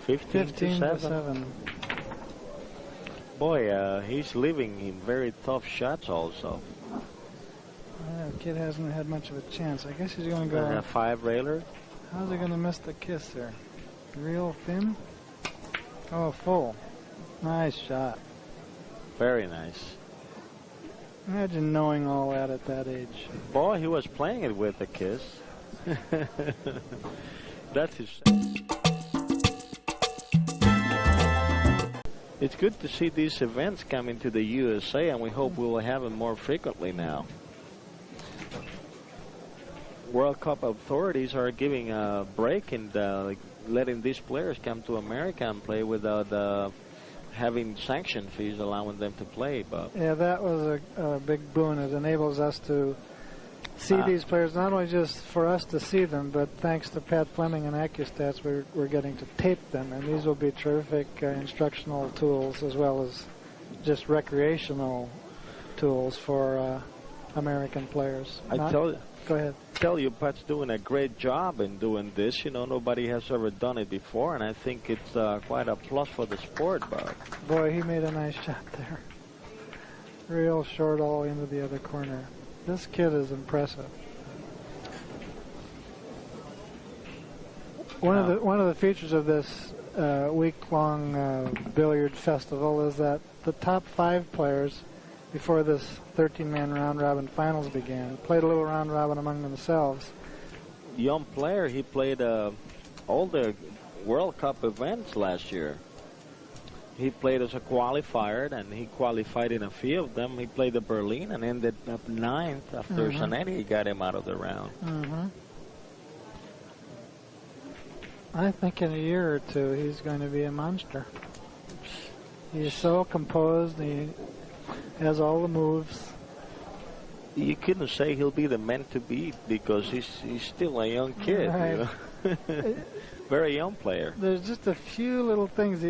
15 to 7. Boy, he's living in very tough shots also. The kid hasn't had much of a chance. I guess he's going to go... A 5-railer. How's he going to miss the kiss there? Real thin? Oh, full. Nice shot. Very nice. Imagine knowing all that at that age. Boy, he was playing it with a kiss. That's his... It's good to see these events coming to the USA, and we hope we will have them more frequently now. World Cup authorities are giving a break and letting these players come to America and play without having sanction fees allowing them to play. But yeah, that was a big boon. It enables us to see these players, not only just for us to see them, but thanks to Pat Fleming and AccuStats, we're getting to tape them, and these will be terrific instructional tools as well as just recreational tools for American players. Go ahead. Tell you, Pat's doing a great job in doing this. You know, nobody has ever done it before, and I think it's quite a plus for the sport. But boy, he made a nice shot there. Real short all into the other corner. This kid is impressive. One of the features of this week-long billiard festival is that the top 5 players, before this 13-man round-robin finals began, played a little round-robin among themselves. Young player, he played all the World Cup events last year. He played as a qualifier, and he qualified in a few of them. He played the Berlin and ended up 9th after Zanetti got him out of the round. I think in a year or two he's going to be a monster. He's so composed. He has all the moves. You couldn't say he'll be the man to beat because he's still a young kid. Right. You know? Very young player. There's just a few little things.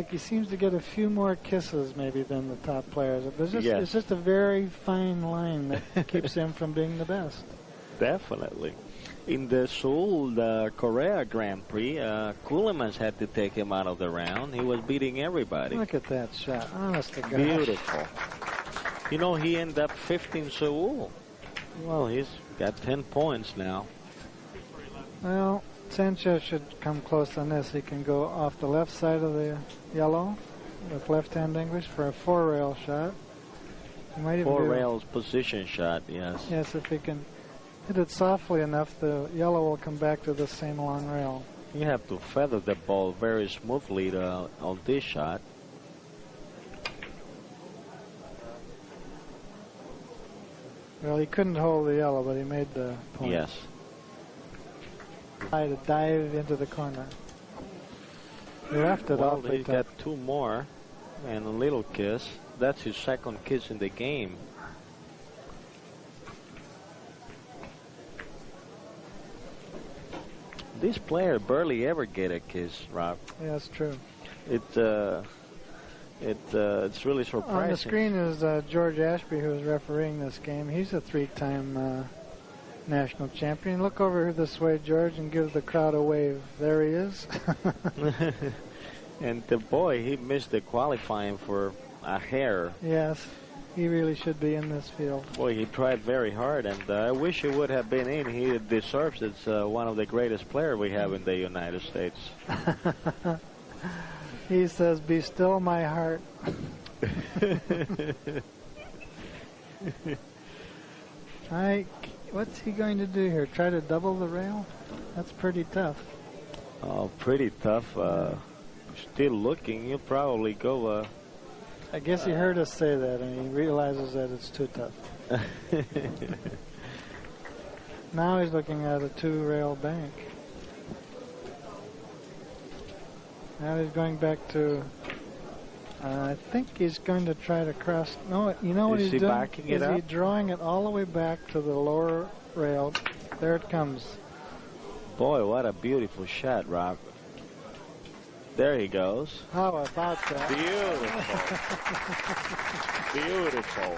He seems to get a few more kisses maybe than the top players. It's just a very fine line that keeps him from being the best. Definitely. In the Seoul, the Korea Grand Prix, Kulemans had to take him out of the round. He was beating everybody. Look at that shot. Honest to God. Beautiful. You know, he ended up 5th in Seoul. Well, he's got 10 points now. Well, Sanchez should come close on this. He can go off the left side of the yellow with left-hand English for a 4-rail shot. He might even 4 rails position shot, yes. Yes, if he can hit it softly enough, the yellow will come back to the same long rail. You have to feather the ball very smoothly on this shot. Well, he couldn't hold the yellow, but he made the point. Yes. Try to dive into the corner. He left it off. He's got 2 more and a little kiss. That's his 2nd kiss in the game. This player barely ever get a kiss, Rob. Yeah, that's true. It's really surprising. On the screen is George Ashby, who is refereeing this game. He's a 3-time national champion. Look over this way, George, and give the crowd a wave. There he is. And the boy, he missed the qualifying for a hair. Yes, he really should be in this field. Boy, he tried very hard, and I wish he would have been in. He deserves it. It's one of the greatest players we have in the United States. He says, "Be still, my heart." What's he going to do here? Try to double the rail? That's pretty tough. Oh, pretty tough. Still looking. He'll probably go... I guess he heard us say that, and he realizes that it's too tough. Now he's looking at a 2-rail bank. Now he's going back to... I think he's going to try to cross... No, you know what he's doing? Backing it up? He's drawing it all the way back to the lower rail. There it comes. Boy, what a beautiful shot, Rob. There he goes. How about that? Beautiful.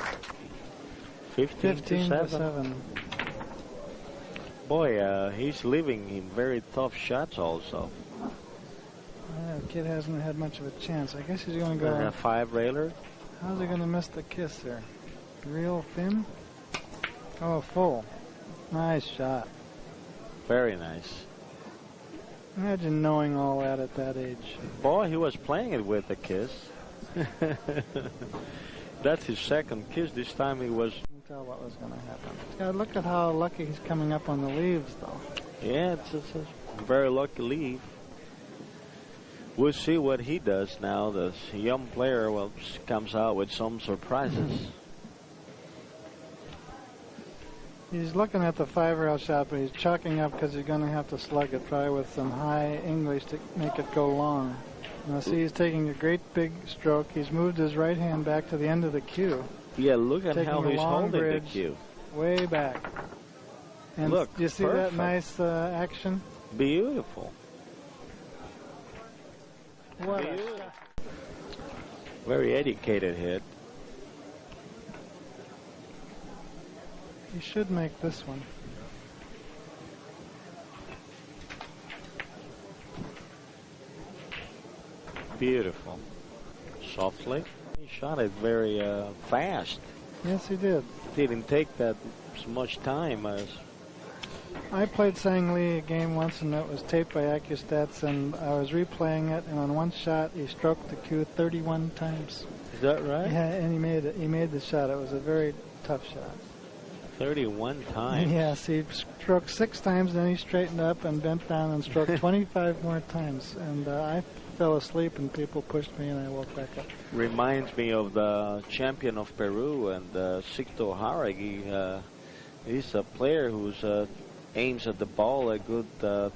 15 to 7. Boy, he's living in very tough shots also. Kid hasn't had much of a chance. I guess he's going to go... Have 5 railers. How's he going to miss the kiss there? Real thin? Oh, full. Nice shot. Very nice. Imagine knowing all that at that age. Boy, he was playing it with a kiss. That's his second kiss. This time he was... You can tell what was going to happen. God, look at how lucky he's coming up on the leaves, though. Yeah, it's a very lucky leave. We'll see what he does now. This young player comes out with some surprises. He's looking at the 5-rail shot, but he's chalking up because he's going to have to slug it, probably with some high English to make it go long. Now see, he's taking a great big stroke. He's moved his right hand back to the end of the cue. Yeah, look at how he's holding the bridge cue. Way back. And look, do you see perfect. that nice action? Beautiful. What a shot. Very educated hit. He should make this one. Beautiful. Softly. He shot it very fast. Yes, he did. Didn't take that much time as... I played Sang Lee a game once, and it was taped by AccuStats, and I was replaying it, and on one shot, he stroked the cue 31 times. Is that right? Yeah, and he made it. He made the shot. It was a very tough shot. 31 times? Yes, he stroked 6 times, then he straightened up and bent down and stroked 25 more times. And I fell asleep, and people pushed me, and I woke back up. Reminds me of the champion of Peru, and Sixto Jauregui. He's a player who's aims at the ball a good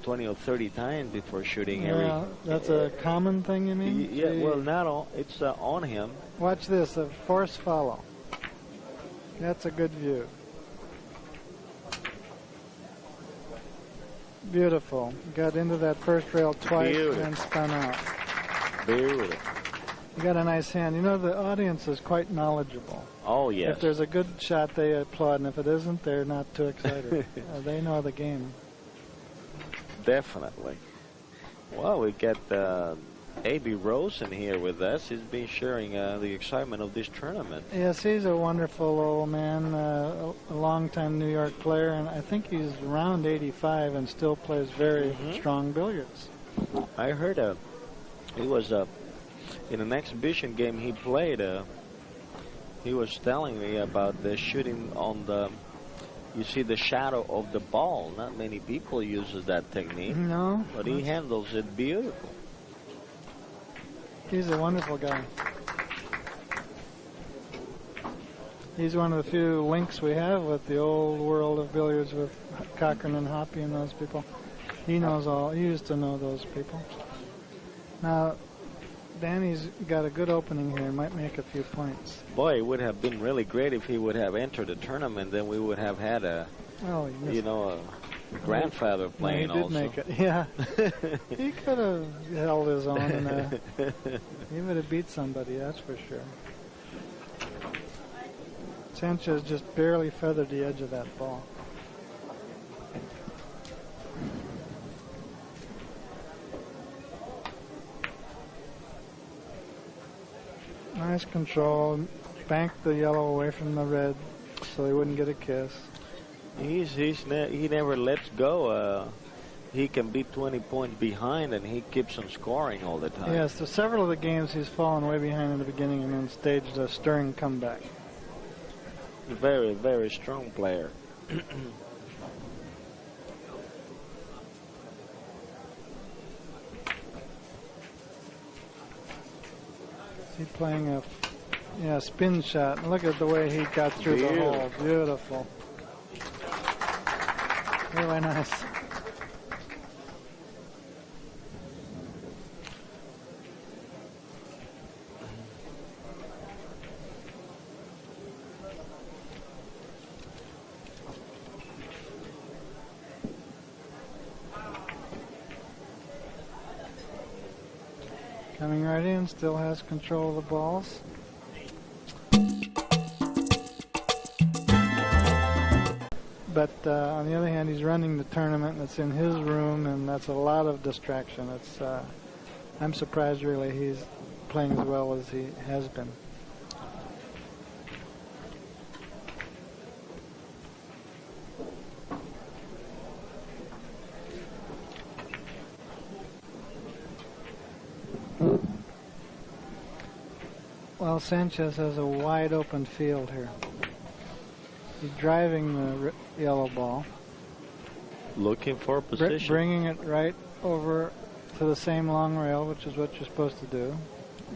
20 or 30 times before shooting. Yeah, that's a common thing, you mean? Yeah, well, not all. It's on him. Watch this, a force follow. That's a good view. Beautiful. Got into that first rail twice and spun out. Beautiful. You got a nice hand. You know, the audience is quite knowledgeable. Oh, yes. If there's a good shot, they applaud, and if it isn't, they're not too excited. They know the game. Definitely. Well, we get A.B. Rosen here with us. He's been sharing the excitement of this tournament. Yes, he's a wonderful old man, a long-time New York player, and I think he's around 85 and still plays very strong billiards. I heard he was in an exhibition game he played. He was telling me about the shooting on the, you see the shadow of the ball. Not many people uses that technique. No. But he handles it beautiful. He's a wonderful guy. He's one of the few links we have with the old world of billiards with Cochran and Hoppy and those people. He knows all. He used to know those people. Now, Danny's got a good opening here. Might make a few points. Boy, it would have been really great if he would have entered the tournament. Then we would have had a, a grandfather playing also. He did make it. Yeah. He could have held his own, and he would have beat somebody, that's for sure. Sanchez just barely feathered the edge of that ball. Nice control. Banked the yellow away from the red so he wouldn't get a kiss. He never lets go. He can be 20 points behind, and he keeps on scoring all the time. Yes, so several of the games he's fallen way behind in the beginning and then staged a stirring comeback. Very, very strong player. He's playing a spin shot. And look at the way he got through the hole. Beautiful. Really nice. Coming right in, still has control of the balls. But on the other hand, he's running the tournament, and it's in his room, and that's a lot of distraction. It's I'm surprised really he's playing as well as he has been. Well, Sanchez has a wide open field here. He's driving the yellow ball. Looking for position. Bringing it right over to the same long rail, which is what you're supposed to do.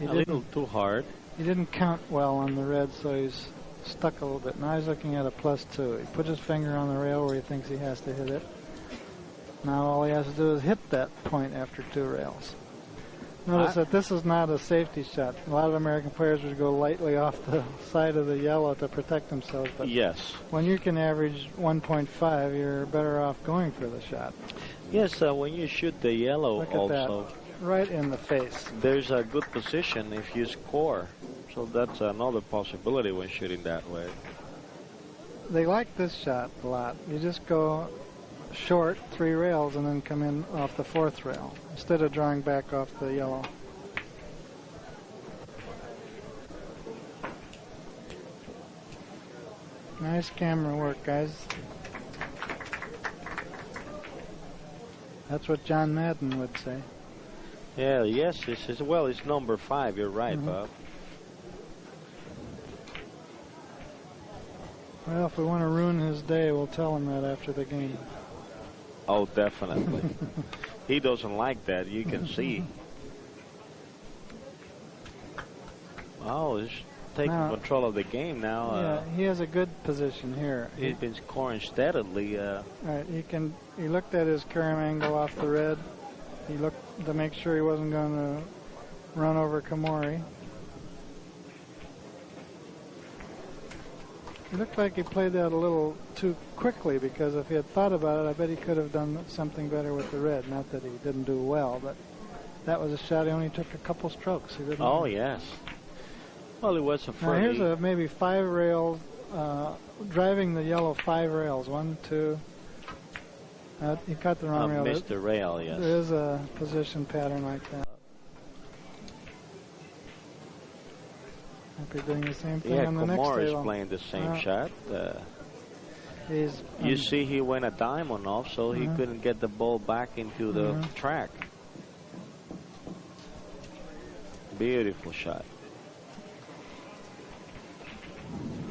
A little too hard. He didn't count well on the red, so he's stuck a little bit. Now he's looking at a +2. He put his finger on the rail where he thinks he has to hit it. Now all he has to do is hit that point after 2 rails. Notice that this is not a safety shot. A lot of American players would go lightly off the side of the yellow to protect themselves. But yes. When you can average 1.5, you're better off going for the shot. Yes, when you shoot the yellow Look also. at that. Right in the face. There's a good position if you score. So that's another possibility when shooting that way. They like this shot a lot. You just go short 3 rails and then come in off the 4th rail instead of drawing back off the yellow. Nice camera work, guys. That's what John Madden would say. Yeah, yes, well, it's number 5. You're right, Bob. Well, if we want to ruin his day, we'll tell him that after the game. Oh, definitely. He doesn't like that. You can see. Oh, he's taking control of the game now. Yeah, he has a good position here. He's been scoring steadily. Right, he looked at his carom angle off the red. He looked to make sure he wasn't going to run over Kamori. It looked like he played that a little too quickly, because if he had thought about it, I bet he could have done something better with the red. Not that he didn't do well, but that was a shot he only took a couple strokes. He didn't. Oh, yes. Well, it was a Now here's maybe 5 rails, driving the yellow 5 rails. 1, 2. He cut the wrong rail. Missed the rail, yes. There is a position pattern like that. Might be doing the same thing on the next Kamori rail. is playing the same shot. He's, you see, he went a diamond off, so he couldn't get the ball back into the track. Beautiful shot.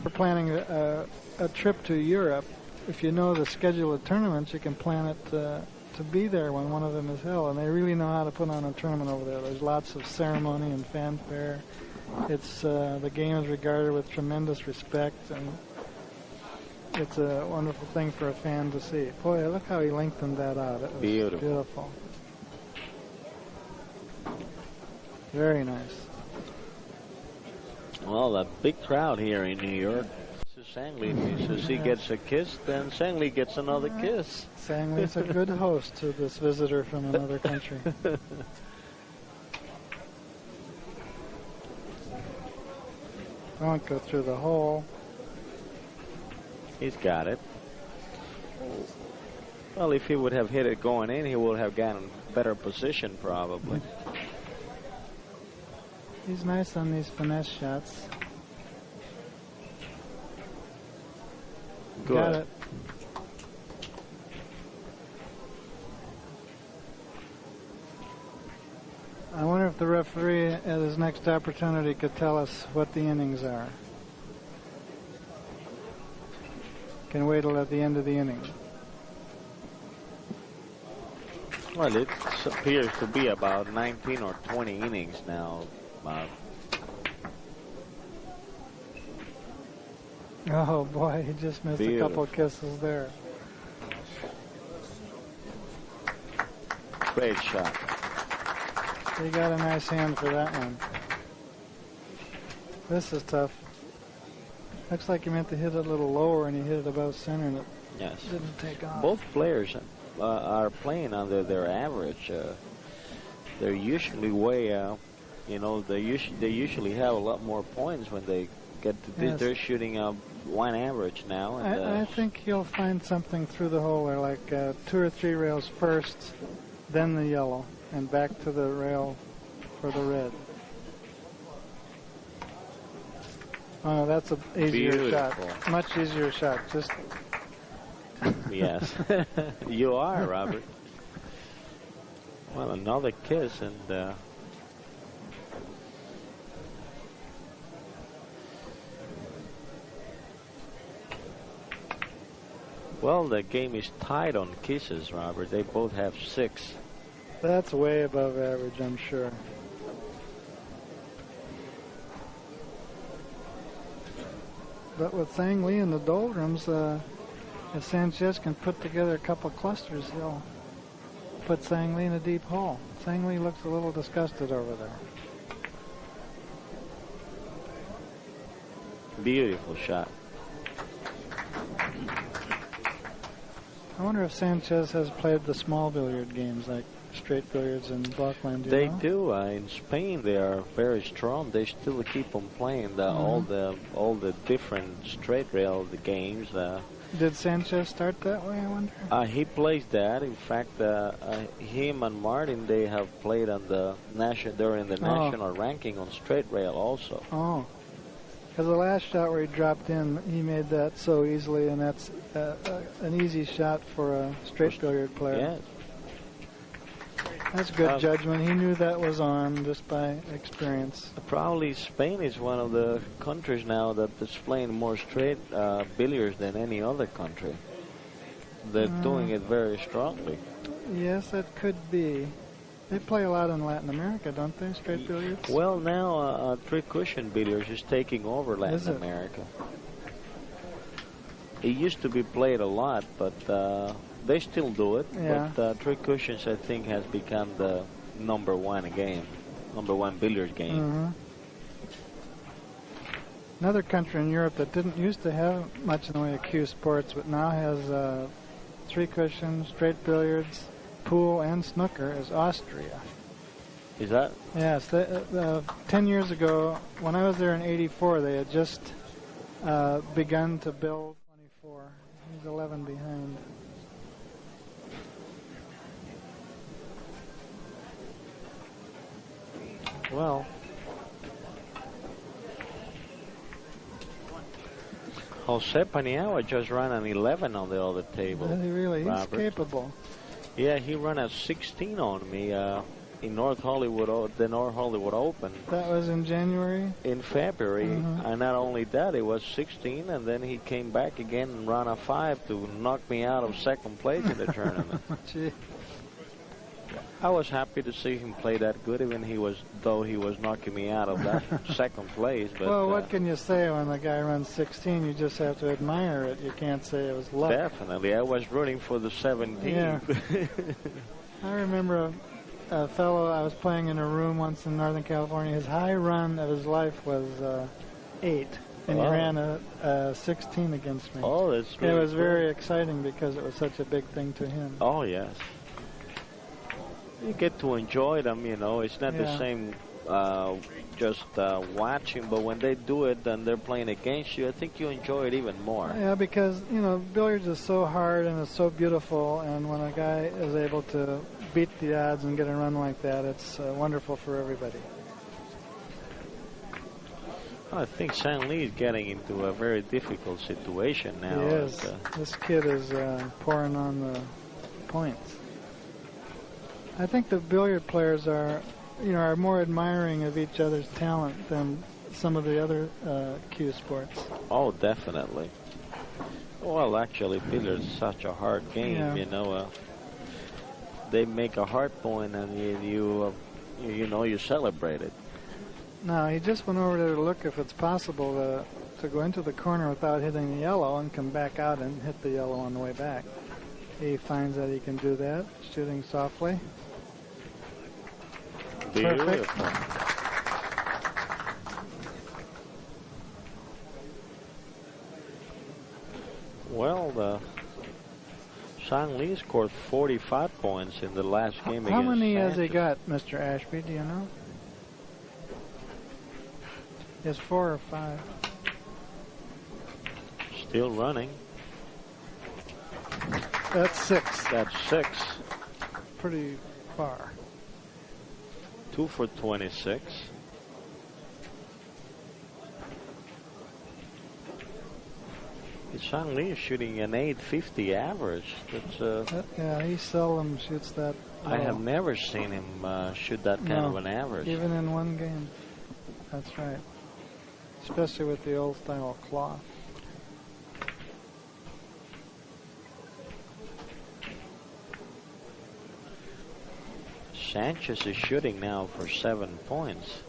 We're planning a trip to Europe. If you know the schedule of tournaments, you can plan it to be there when one of them is held. And they really know how to put on a tournament over there. There's lots of ceremony and fanfare. It's the game is regarded with tremendous respect, and it's a wonderful thing for a fan to see. Boy, look how he lengthened that out. It was beautiful. Very nice. Well, a big crowd here in New York. This is Sangley. If he says he gets a kiss, then Sangley gets another kiss. Sangley's a good host to this visitor from another country. Don't go through the hole. He's got it. Well, if he would have hit it going in, he would have gotten better position probably. He's nice on these finesse shots. Good. Got it. I wonder if the referee at his next opportunity could tell us what the innings are. Can wait till at the end of the inning. Well, it appears to be about 19 or 20 innings now. Oh boy, he just missed a couple of kisses there. Great shot. He got a nice hand for that one. This is tough. Looks like he meant to hit it a little lower, and he hit it above center, and it didn't take off. Both players are playing under their average. They're usually way, they usually have a lot more points when they get to this. Yes. They're shooting one average now. And, I think he'll find something through the hole there, like 2 or 3 rails first, then the yellow, and back to the rail for the red. Oh, that's an easier shot. Much easier shot. Just yes, you are, Robert. Well, another kiss, and well, the game is tied on kisses, Robert. They both have 6. That's way above average, I'm sure. But with Sang Lee in the doldrums, if Sanchez can put together a couple clusters, he'll put Sang Lee in a deep hole. Sang Lee looks a little disgusted over there. Beautiful shot. I wonder if Sanchez has played the small billiard games like straight billiards in Blockland. They do. In Spain, they are very strong. They still keep on playing all the different straight rail games. Did Sanchez start that way, I wonder? He plays that. In fact, him and Martin, they have played on the they're in the national ranking on straight rail also. Oh. Because the last shot where he dropped in, he made that so easily, and that's an easy shot for a straight billiard player. Yes. That's good judgment. He knew that was on just by experience. Probably Spain is one of the countries now that is playing more straight billiards than any other country. They're doing it very strongly. Yes, that could be. They play a lot in Latin America, don't they, straight billiards? Well, now three-cushion billiards is taking over Latin America. It used to be played a lot, but they still do it. Yeah. But three cushions, I think, has become the number one billiard game. Mm-hmm. Another country in Europe that didn't used to have much in the way of cue sports, but now has three cushions, straight billiards, pool, and snooker is Austria. Is that? Yes. 10 years ago, when I was there in '84, they had just begun to build 24. He's 11 behind. Well, Jose Paniagua just ran an 11 on the other table. Really? He's Robert. capable. Yeah, he ran a 16 on me in North Hollywood, the North Hollywood Open. That was in January? In February. Mm-hmm. And not only that, it was 16, and then he came back again and ran a 5 to knock me out of second place in the tournament. Gee. I was happy to see him play that good, even though he was knocking me out of that second place. But, well, what can you say when the guy runs 16? You just have to admire it. You can't say it was luck. Definitely. I was rooting for the 17. Yeah. I remember a fellow I was playing in a room once in Northern California. His high run of his life was 8, and he ran a 16 against me. Oh, that's really It was cool. very exciting because it was such a big thing to him. Oh, yes. You get to enjoy them, you know. It's not the Yeah. same just watching, but when they do it and they're playing against you, I think you enjoy it even more. Yeah, because, you know, billiards is so hard and it's so beautiful, and when a guy is able to beat the odds and get a run like that, it's wonderful for everybody. I think San Lee is getting into a very difficult situation now. He is. This kid is pouring on the points. I think the billiard players are more admiring of each other's talent than some of the other cue sports. Oh, definitely. Well, actually, billiards is such a hard game, Yeah. you know. They make a hard point, and you celebrate it. Now, he just went over there to look if it's possible to go into the corner without hitting the yellow and come back out and hit the yellow on the way back. He finds that he can do that, shooting softly. Beautiful. Well, Sang Lee scored 45 points in the last game against How many has he Sanchez. got, Mr. Ashby? Do you know? He has 4 or 5. Still running. That's 6. That's 6. Pretty far. 2 for 26. Shang Li is shooting an 850 average. That's yeah, he seldom shoots that. I have never seen him shoot that kind of an average. Even in one game. That's right. Especially with the old style cloth. Sanchez is shooting now for 7 points.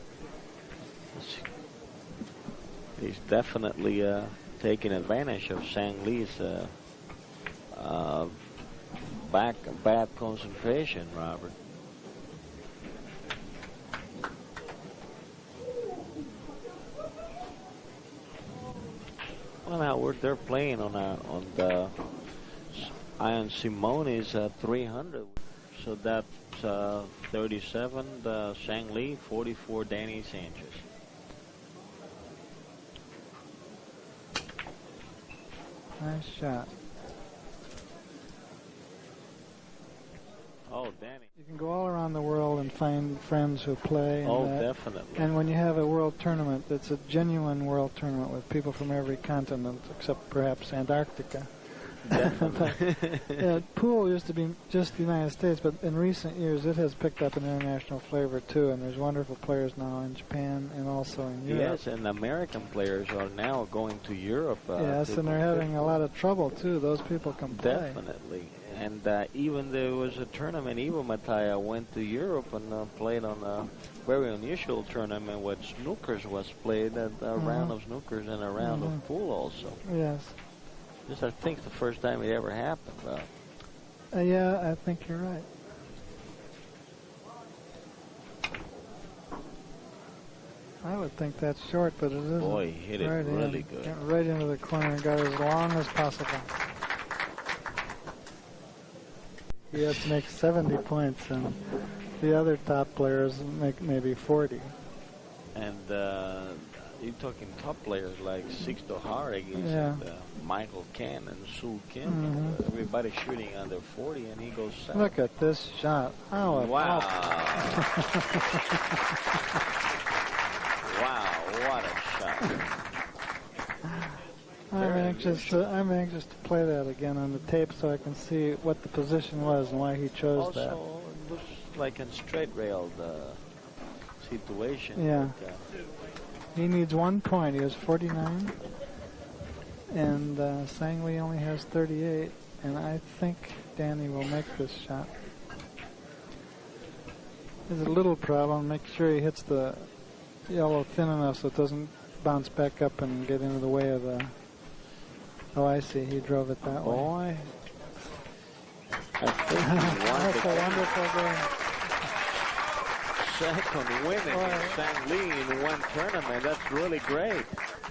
He's definitely taking advantage of Sang Li's bad concentration, Robert. Well, now they're playing on the Ian Simone's 300, so that's 37 Sang Li, 44 Danny Sanchez. Nice shot. Oh, Danny. You can go all around the world and find friends who play. Oh, definitely. And when you have a world tournament, it's a genuine world tournament with people from every continent except perhaps Antarctica. Definitely. Pool used to be just the United States, but in recent years it has picked up an international flavor too, and there's wonderful players now in Japan and also in Europe. Yes, and American players are now going to Europe. Yes, and they're having a lot of trouble too. Those people can play. Definitely. And even there was a tournament, Ivo Mataya went to Europe and played on a very unusual tournament where snookers was played, a round of snookers and a round of pool also. Yes. This, I think, the first time it ever happened. Yeah, I think you're right. I would think that's short, but it isn't. Boy, he hit it right really good. Got right into the corner and got as long as possible. He has to make 70 points, and the other top players make maybe 40. And you're talking top players like Sixto Harig, and Michael Ken and Sue Kim. Everybody's shooting under 40, and he goes 7. Look at this shot. Oh, wow. Wow, what a shot. I'm anxious to play that again on the tape so I can see what the position was and why he chose that. Also, it looks like a straight railed situation. Yeah. But, he needs 1 point. He has 49. And Sang Li only has 38. And I think Danny will make this shot. There's a little problem. Make sure he hits the yellow thin enough so it doesn't bounce back up and get into the way of the... Oh, I see. He drove it that way. Boy. I think he won That's a wonderful game. Second win against Sang Li in one tournament. That's really great.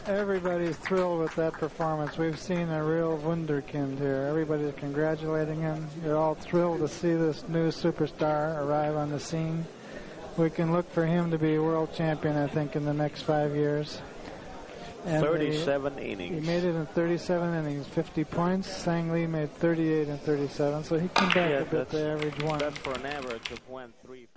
Everybody's thrilled with that performance. We've seen a real wunderkind here. Everybody's congratulating him. You're all thrilled to see this new superstar arrive on the scene. We can look for him to be a world champion, I think, in the next 5 years. And 37 innings. He made it in 37 innings, 50 points. Sang Li made 38 and 37, so he came back a bit to average 1. That's for an average of 1.3.